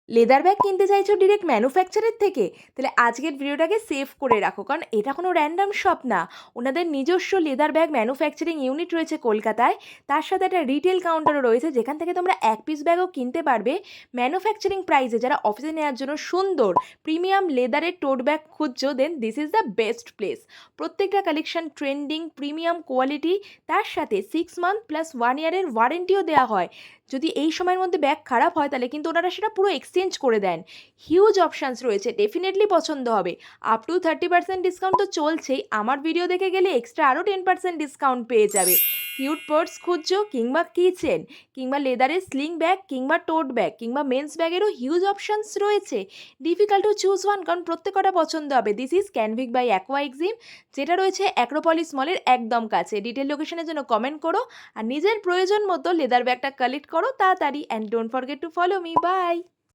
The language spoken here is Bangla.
লেদার ব্যাগ কিনতে চাইছো ডিরেক্ট ম্যানুফ্যাকচারের থেকে? তাহলে আজকের ভিডিওটাকে সেভ করে রাখো, কারণ এটা কোনো র্যান্ডম শপ না। ওনাদের নিজস্ব লেদার ব্যাগ ম্যানুফ্যাকচারিং ইউনিট রয়েছে কলকাতায়। তার সাথে একটা রিটেল কাউন্টারও রয়েছে, যেখান থেকে তোমরা এক পিস ব্যাগও কিনতে পারবে ম্যানুফ্যাকচারিং প্রাইসে। যারা অফিসে নেওয়ার জন্য সুন্দর প্রিমিয়াম লেদারের টোট ব্যাগ খুঁজছো, then this is the best place. প্রত্যেকটা কালেকশন ট্রেন্ডিং, প্রিমিয়াম কোয়ালিটি, তার সাথে 6 মান্থ প্লাস 1 ইয়ারের ওয়ারেন্টিও দেওয়া হয়। যদি এই সময়ের মধ্যে ব্যাগ খারাপ হয় তাহলে কিন্তু ওনারা সেটা পুরো এক্সচেঞ্জ করে দেন। হিউজ অপশানস রয়েছে, ডেফিনেটলি পছন্দ হবে। আপ টু 30% ডিসকাউন্ট তো চলছেই, আমার ভিডিও দেখে গেলে এক্সট্রা আরও 10% ডিসকাউন্ট পেয়ে যাবে। কিউট পার্স খুঁজছো, কিংবা কিচেন, কিংবা লেদারের স্লিং ব্যাগ, কিংবা টোট ব্যাগ, কিংবা মেন্স ব্যাগেরও হিউজ অপশানস রয়েছে। ডিফিকাল্ট টু চুজ ওয়ান, কারণ প্রত্যেকটা পছন্দ হবে। দিস ইজ ক্যানভিক বাই অ্যাকোয়া এক্সিম, যেটা রয়েছে অ্যাক্রোপলিস মলের একদম কাছে। ডিটেল লোকেশনের জন্য কমেন্ট করো আর নিজের প্রয়োজন মতো লেদার ব্যাগটা কালেক্ট করো তাড়াতাড়ি। And don't forget to follow me. By.